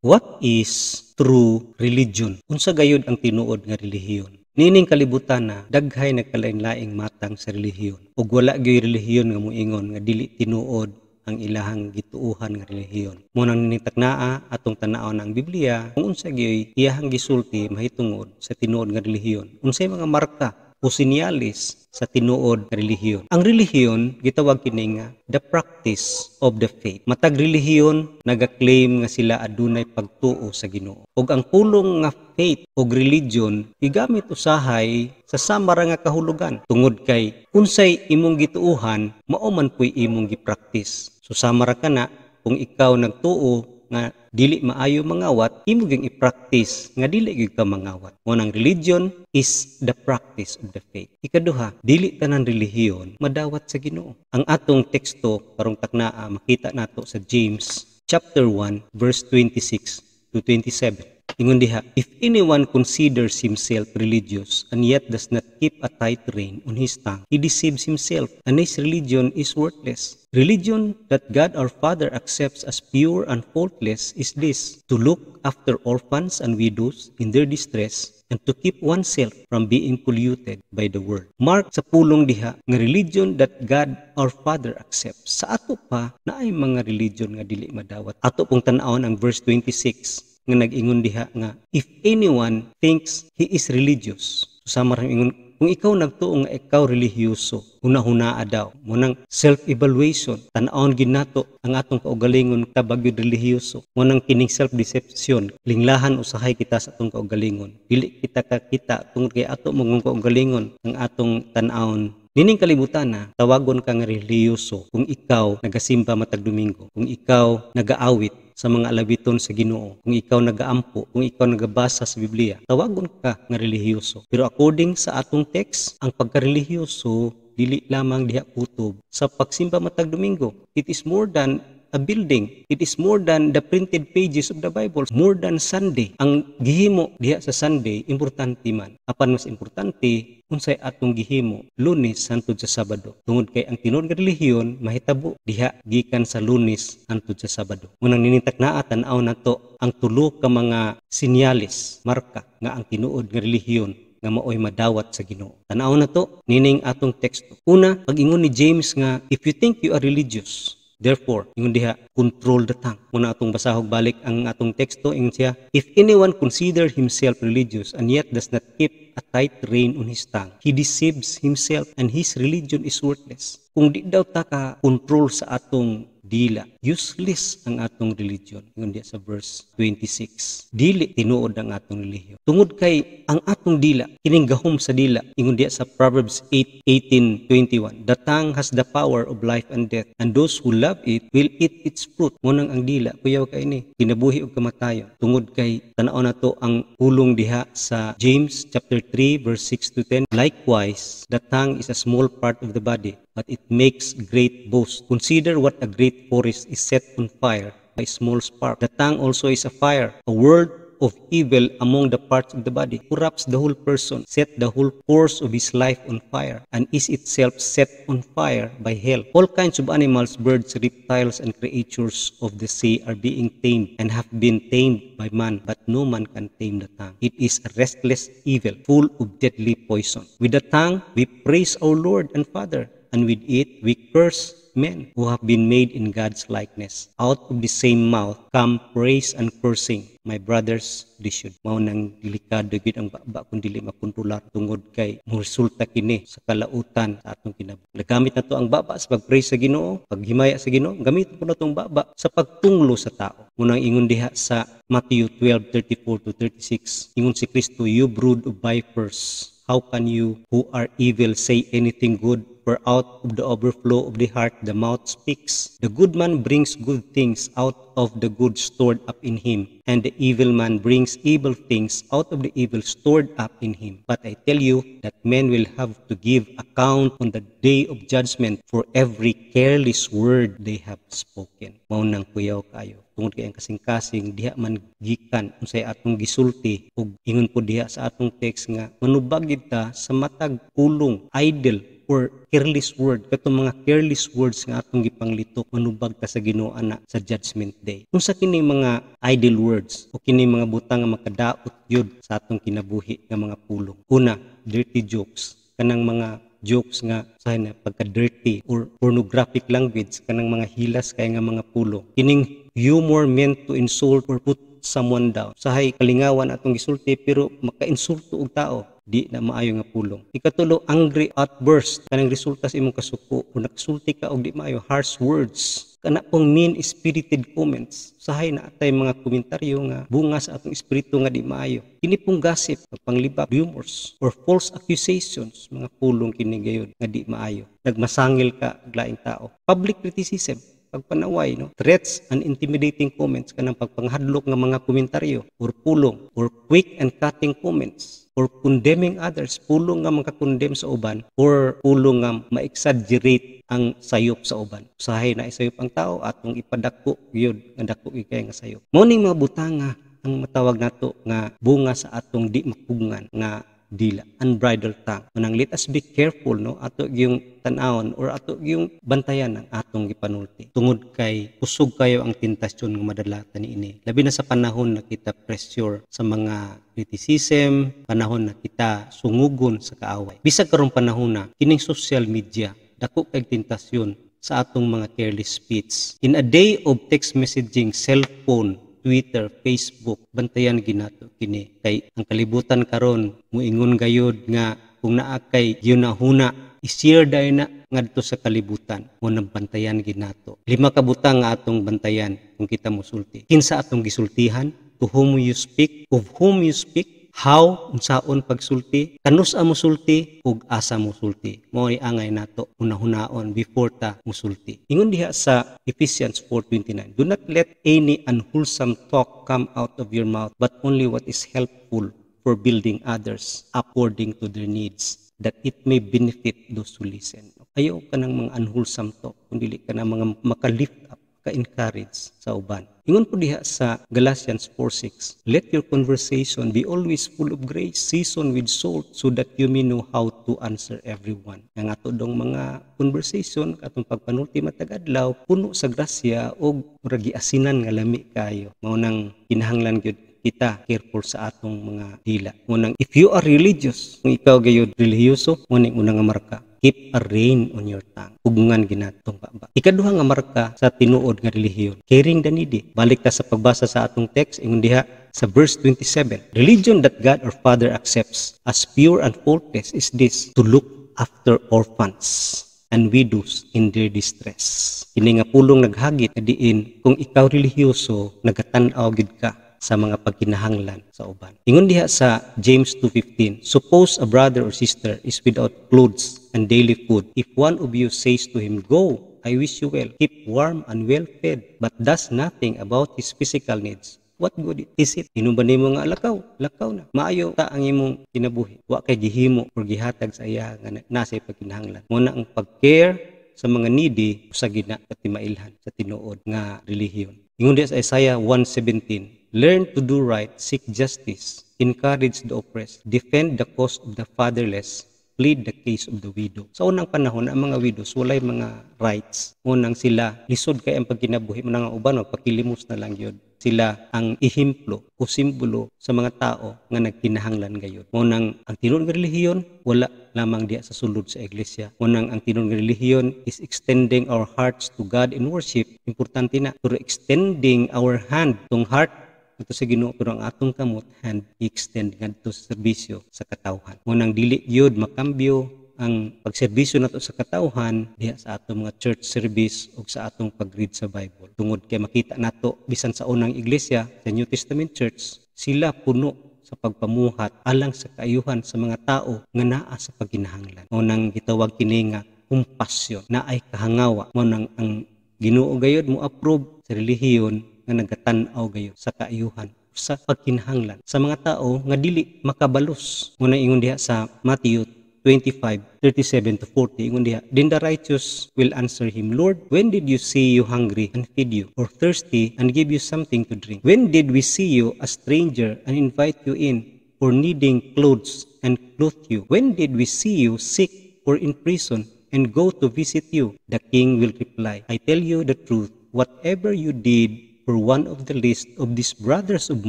What is true religion? Unsa gayud ang tinuod nga relihiyon? Nining kalibutan na daghay nagkalain-laing matang sa relihiyon. Ug wala gyud relihiyon nga moingon nga dili tinuod ang ilahang gituohan nga relihiyon. Munang ninitaknaa atong tan-awon ang Biblia kung unsa gyud iyahang gisulti mahitungod sa tinuod nga relihiyon. Unsay mga marka o sinyalis sa tinuod nga relihiyon. Ang relihiyon gitawag kini nga the practice of the faith. Matag relihiyon naga-claim nga sila adunay pagtuo sa Ginoo. Ug ang pulong nga faith ug religion gigamit usahay sa samara nga kahulugan tungod kay unsay imong gituohan mao man puy imong gipractice. So samara kana kung ikaw nagtuo nga dili maayo mangawat, imo gyud i-practice nga dili gyud ka mangawat. Unang religion is the practice of the faith. Ikaduha, dili tanan relihiyon madawat sa Ginoo. Ang atong teksto karong taknaa makita nato sa James chapter 1 verse 26 to 27. Ingon diha, if anyone considers himself religious and yet does not keep a tight rein on his tongue, he deceives himself, and his religion is worthless. Religion that God our Father accepts as pure and faultless is this, to look after orphans and widows in their distress and to keep oneself from being polluted by the world. Mark sa pulong diha nga religion that God our Father accepts. Sa ato pa naay mga religion nga dili madawat. Ato pong tan-awon ang verse 26 nga nag-ingon diha nga if anyone thinks he is religious. So sama ra ingon kung ikaw nagtuo nga ikaw relihiyoso, hunahunaa daw. Munang self-evaluation, tan-awon gid nato ang atong kaugalingon tabag gyud relihiyoso. Munang kining self-deception, linglahan usahay kita sa atong kaugalingon. Dili kita kakita tungod kay ato mong kaugalingon ang atong tan-awon. Nining kalibutan na, tawagon ka nga relihiyoso kung ikaw nagasimba matag Domingo, kung ikaw nagaawit sa mga alabiton sa Ginoo, kung ikaw nagaampo, kung ikaw nagabasa sa Biblia, tawagon ka nga relihiyoso. Pero according sa atong text, ang pagkarelihiyoso dili lamang diha kutob sa pagsimba matag Domingo. It is more than a building. It is more than the printed pages of the Bible. More than Sunday. Ang gihimo diha sa Sunday, importante man. Apan mas importante, unsay atong gihimo Lunes hangtod sa Sabado. Tungod kay ang tinuod nga relihiyon mahitabo diha gikan sa Lunes hangtod sa Sabado. Unang ninitaknaa tan-aw nato ang tulo ka mga sinyalis, marka nga ang tinuod nga relihiyon nga maoy madawat sa Ginoo. Tan-aw nato nining atong teksto. Una, pag-ingon ni James nga if you think you are religious, therefore, ingon diha, control the tongue. Muna atong basahog balik ang atong teksto, ingon siya, if anyone consider himself religious and yet does not keep a tight rein on his tongue, he deceives himself and his religion is worthless. Kung di daw ta ka control sa atong dila, useless ang atong religion. Ingon diha sa verse 26. Dili tinuod ang atong relihiyon. Tungod kay ang atong dila, kining gahom sa dila, ingon diha sa Proverbs 8:18-21. The tongue has the power of life and death, and those who love it will eat its fruit. Munang ang dila, kuyaw kay ni, kinabuhi og kamatayon. Tungod kay tanaw nato ang pulong diha sa James chapter 3 verse 6-10. Likewise, the tongue is a small part of the body, but it makes great boast. Consider what a great forest is set on fire by a small spark. The tongue also is a fire, a word of evil among the parts of the body, corrupts the whole person, set the whole course of his life on fire, and is itself set on fire by hell. All kinds of animals, birds, reptiles, and creatures of the sea are being tamed and have been tamed by man, but no man can tame the tongue. It is a restless evil, full of deadly poison. With the tongue we praise our Lord and Father, and with it we curse men who have been made in God's likeness. Out of the same mouth come praise and cursing. My brothers, this should. Mao nang delikado gid ang baba kung dili makontrolar tungod kay resulta kini sa kalautan sa atong kinabuhi. Nagamit nato ang baba sa pagpraise sa Ginoo, paghimaya sa Ginoo, gamiton po natong baba sa pagtunglo sa tao. Munang ingon diha sa Matthew 12:34-36. Ingon si Kristo, you brood of vipers, how can you who are evil say anything good? For out of the overflow of the heart the mouth speaks. The good man brings good things out of the good stored up in him, and the evil man brings evil things out of the evil stored up in him. But I tell you that men will have to give account on the day of judgment for every careless word they have spoken. Maunang kuyaw kayo. Tungod kay ang kasing-kasing diha man gikan unsay atong gisulti ug ingon po diha sa atong text nga manubag gid ta sa matag pulong idol or careless word, katong mga careless words nga atong gipanglitok manubag ta sa Ginoo ana sa judgment day. Unsa kini mga idle words o kini mga butang nga makadaot yun sa atong kinabuhi nga mga pulong. Una, dirty jokes, kanang mga jokes nga sa pagka-dirty or pornographic language, kanang mga hilas kay nga mga pulong. Kining humor meant to insult or put someone down. Sahay kalingawan atong gisulti pero maka-insulto og tao, di na maayo nga pulong. Ikatulo, angry outburst, kanang resulta sa imong kasuko o nakasulti ka og di maayo, harsh words, kana pong mean-spirited comments. Sahay na atay mga komentaryo nga bunga sa atong espiritu nga di maayo. Kini pong gossip, panglibab, rumors, or false accusations, mga pulong kini gayud nga di maayo. Nagmasangil ka og laing tao. Public criticism, pagpanaway, no? Threats and intimidating comments, kanang pagpanghadlok ng mga komentaryo or pulong, or quick and cutting comments, or condemning others, pulong nga maka-condemn sa uban, or pulong nga ma-exaggerate ang sayop sa uban. Usahay na isayop ang tao, atong ipadako yun, nga dako ikay nga sayop. Mauning mga butanga ang matawag nato nga bunga sa atong di mapugngan nga dila, unbridled tongue. Manang let us be careful, no, ato yung tanawon or ato yung bantayan ang atong gipanulti. Tungod kay kusog kayo ang tentasyon nga madalatan niini. Labi na sa panahon na kita pressure sa mga criticism, panahon na kita sungugon sa kaaway. Bisag karong panahon na kining social media dako kay tentasyon sa atong mga careless speech. In a day of text messaging, cellphone, Twitter, Facebook, bantayan ginato kini. Kay ang kalibutan karon muingon gayud nga kung naa kay ginahuna, i-share day na ngadto sa kalibutan mo nang bantayan ginato. 5 ka butang nga atong bantayan kung kita mosulti. Kinsa atong gisultihan, to whom you speak, of whom you speak, how, unsaon pagsulti, kanus mo sulti, ug asa mo sulti. Mao ni angay nato hunahunaon before ta musulti. Ingon diha sa Ephesians 4:29, do not let any unwholesome talk come out of your mouth, but only what is helpful for building others according to their needs, that it may benefit those who listen. Ayaw ka ng mga unwholesome talk, kundi ka ng mga maka-lift up, ka-encourage sa uban. Ingon po diha sa Galatians 4:6, let your conversation be always full of grace, seasoned with salt, so that you may know how to answer everyone. Ang ato dong mga conversation, katong pagpanulti matag adlaw, puno sa grasya o murag giasinan nga lami kayo. Mao nang kinahanglan gyud kita careful sa atong mga dila. Ngunang if you are religious, kung ikaw gayud relihiyoso, ngunang unang nga marka, keep a rein on your tongue. Hugungan ginatong baba. Ikaduha nga marka sa tinuod nga relihiyon, caring the needy. Balik ta sa pagbasa sa atong text, ingon diha sa verse 27. Religion that God our Father accepts as pure and faultless is this, to look after orphans and widows in their distress. Kini nga pulong naghagit nga diin kung ikaw relihiyoso, nagatanaw gid ka sa mga pagkinahanglan sa uban. Ingon diha sa James 2:15, suppose a brother or sister is without clothes and daily food. If one of you says to him, go, I wish you well, keep warm and well fed, but does nothing about his physical needs, what good is it? Inuban nimo nga lakaw na. Maayo ta ang imong kinabuhi. Wa kay gihimo or gihatag sa iya nga nasay pagkinahanglan. Muna ang pag-care sa mga needy sa gina katimailhan sa tinuod nga relihiyon. Ingon diha sa Isaiah 1:17, learn to do right, seek justice, encourage the oppressed, defend the cause of the fatherless, plead the case of the widow. Sa unang panahon, ang mga widows, walay mga rights. Unang sila, lisod kay ang pagkinabuhi mo nga uban, pakilimos na lang yun. Sila ang ihimplo o simbolo sa mga tao nga nagkinahanglan gayud. Unang ang tinuod nga relihiyon, wala lamang diya sa sulod sa iglesia. Unang ang tinuod nga relihiyon is extending our hearts to God in worship. Importante na, pero extending our hand, tong heart, ito sa Ginoo, pero ang atong kamot hand i-extend ngadto sa serbisyo sa katawhan. Ngunang dili gyud makambyo ang pagserbisyo nato sa katawhan diha sa atong mga church service o sa atong pag-read sa Bible. Tungod kay makita nato bisan sa unang iglesia sa New Testament Church, sila puno sa pagpamuhat alang sa kaayuhan sa mga tao nga naa sa pagkinahanglan. Ngunang gitawag kini nga compassion, na ay kahangawa. Ngunang ang Ginoo gayud mo approve sa relihiyon nga nagatan-aw gayud sa kaayuhan sa pagkinahanglan sa mga tao nga dili makabalos. Muna ingon diha sa Matthew 25:37-40, ingon diha, then the righteous will answer him, Lord, when did you see you hungry and feed you, or thirsty and give you something to drink? When did we see you a stranger and invite you in, or needing clothes and clothe you? When did we see you sick or in prison and go to visit you? The king will reply, I tell you the truth, whatever you did for one of the least of these brothers of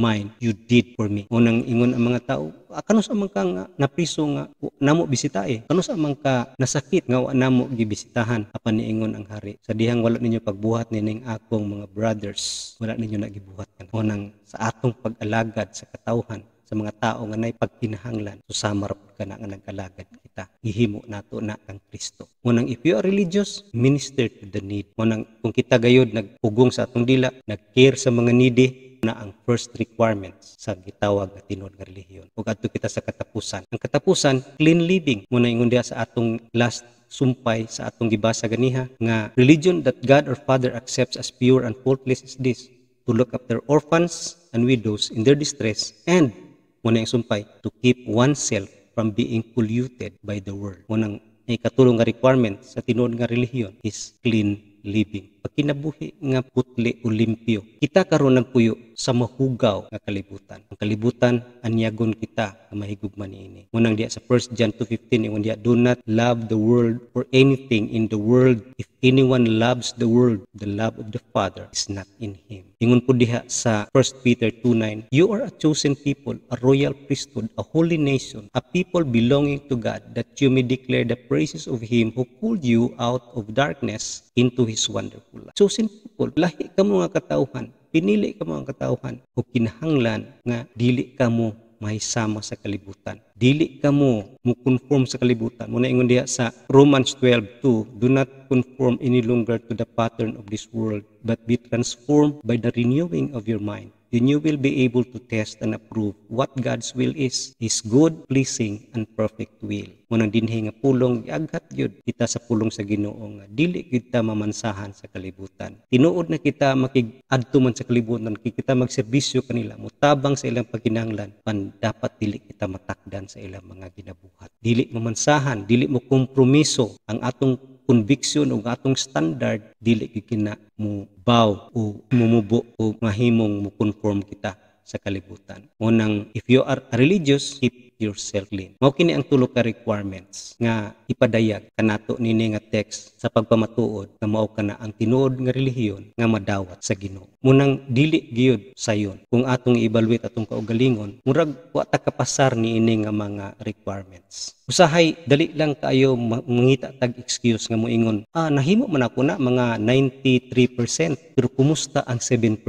mine, you did for me. Unang ingon ang mga tao, kano sa man ka nga napriso nga namo bisitae? Kano sa man ka nasakit nga wa namo gibisitahan? Apan niingon ang hari, sa dihang wala ninyo pagbuhat nining akong mga brothers, wala ninyo nagibuhat kan. Unang sa atong pag-alagad sa katawhan sa mga tao nga nay pagkinahanglan, susama ra ka na nga nagkalagad kita. Gihimo nato na ang Kristo. Munang if you are religious, minister to the need. Munang kung kita gayud nagpugong sa atong dila, nag-care sa mga needy, na ang first requirements sa gitawag nga tinuod nga relihiyon. Ug adto kita sa katapusan. Ang katapusan, clean living. Muna ingon diha sa atong last sumpay sa atong gibasa ganiha nga religion that God our Father accepts as pure and faultless is this: to look after orphans and widows in their distress, and muna yung sumpay, to keep oneself from being polluted by the world. Munang ikatulong nga requirement sa tinuod nga relihiyon is clean living. Pagkinabuhi nga putli o limpyo. Kita karon nagpuyo sa mahugaw nga kalibutan. Ang kalibutan anyagon kita nga mahigugma niini. Munang diya sa 1 John 2:15 ingon diya, do not love the world or anything in the world. If anyone loves the world, the love of the Father is not in him. Ingon po diha sa 1 Peter 2:9, you are a chosen people, a royal priesthood, a holy nation, a people belonging to God, that you may declare the praises of him who pulled you out of darkness into his wonderful light. Chosen people, lahi ka mo nga katawhan, pinili ka mo nga katawhan, o kinahanglan nga dili ka mo mahisama sa kalibutan. Dili ka mo conform sa kalibutan. Muna ingon diha sa Romans 12:2, do not conform any longer to the pattern of this world, but be transformed by the renewing of your mind. Then you will be able to test and approve what God's will is, His good, pleasing, and perfect will. Munang dinhi nga pulong, giaghat yun kita sa pulong sa Ginoo nga dili kita mamansahan sa kalibutan. Tinuod na kita makig-adto man sa kalibutan, kita magserbisyo kanila, mutabang sa ilang pagkinahanglan, pan dapat dili kita matakdan sa ilang mga ginabuhat. Dili mamansahan, dili mo kompromiso ang atong conviction o atong standard, dili kina mo bow o mumubo o mahimong mo conform kita sa kalibutan. Unang, if you are religious, keep yourself clean. Mao kini ang tulo ka requirements nga ipadayag kanato nini nga text sa pagpamatuod nga mao kana ang tinuod nga relihiyon nga madawat sa Ginoo. Munang dili gyud sayon kung atong i-evaluate atong kaugalingon, murag wa ta kapasar niini nga mga requirements. Usahay dali lang kayo mangita tag excuse nga moingon, nahimo man ako na mga 93%, pero kumusta ang 7%?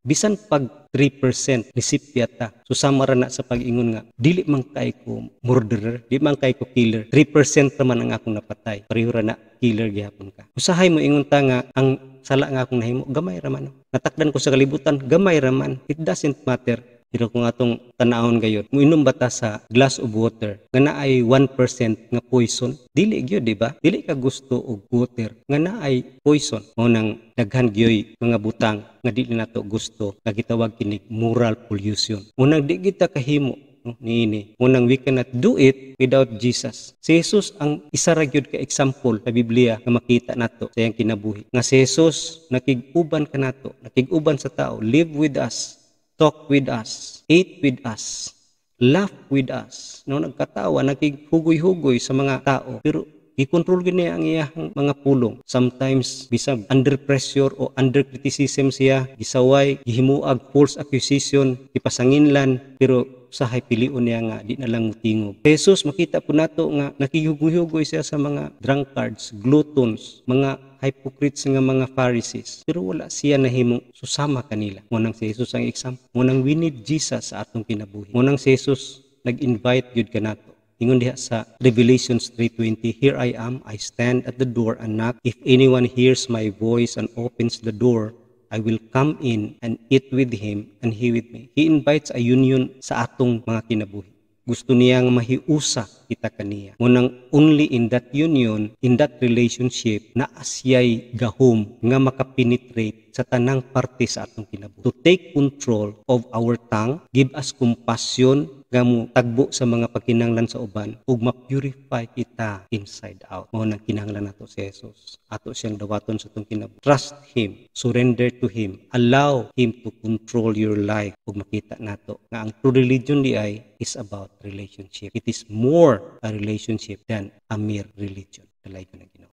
Bisan pag 3% recipient ta. Susama ra na sa pag-ingon nga dili man kay ko murderer, di man kay ko killer. 3% naman ang akong napatay. Pareho ra na killer gihapon ka. Usahay mo ingon ta nga ang sala nga akong nahimo gamay ra man. Natakdan ko sa kalibutan, gamay ra man. It doesn't matter. Pero kung atong tanahon gayud, muinom bata sa glass of water nga naay 1% nga poison, dili gyud, di ba? Dili ka gusto og water nga naay poison. Mao nang daghan gyoy mga butang nga dili nato gusto nga gitawag kinig moral pollution. Unang di kita kahimo niini. Unang we cannot do it without Jesus. Si Jesus ang isa ra gyud ka example sa Biblia nga makita nato sa iyang kinabuhi. Nga si Jesus nakig-uban kanato, nakig-uban sa tao, live with us, talk with us, eat with us, laugh with us. No, nagkatawa, nakighugoy-hugoy sa mga tao. Pero i-control gini ang iyang mga pulong. Sometimes bisag under pressure o under criticism siya, gisaway, gihimuag, false accusation, ipasanginlan, pero usahay piliun niya nga di na lang mutingog. Jesus makita po nato nga nakighugoy-hugoy siya sa mga drunkards, gluttons, mga hypocrites nga mga Pharisees, pero wala siya nahimong susama kanila. Munang si Jesus ang example. Munang we need Jesus sa atong kinabuhi. Munang si Jesus nag-invite yun ka nato. Ingon diha sa Revelations 3:20, here I am, I stand at the door and knock. If anyone hears my voice and opens the door, I will come in and eat with him and he with me. He invites a union sa atong mga kinabuhi. Gusto niya nga mahiusa kita kaniya. Munang only in that union, in that relationship, na asyay gahom nga makapenetrate sa tanang parte sa atong kinabuhi. To take control of our tongue, give us compassion, nga mo tagbo sa mga pagkinahanglan sa uban ug ma-purify kita inside out. Mao nang kinahanglan nato si Jesus. Ato siyang dawaton sa atong kinabuhi. Trust Him, surrender to Him, allow Him to control your life ug makita nato nga ang true religion di ay is about relationship. It is more a relationship than a mere religion. Kalay ko na Ginoo.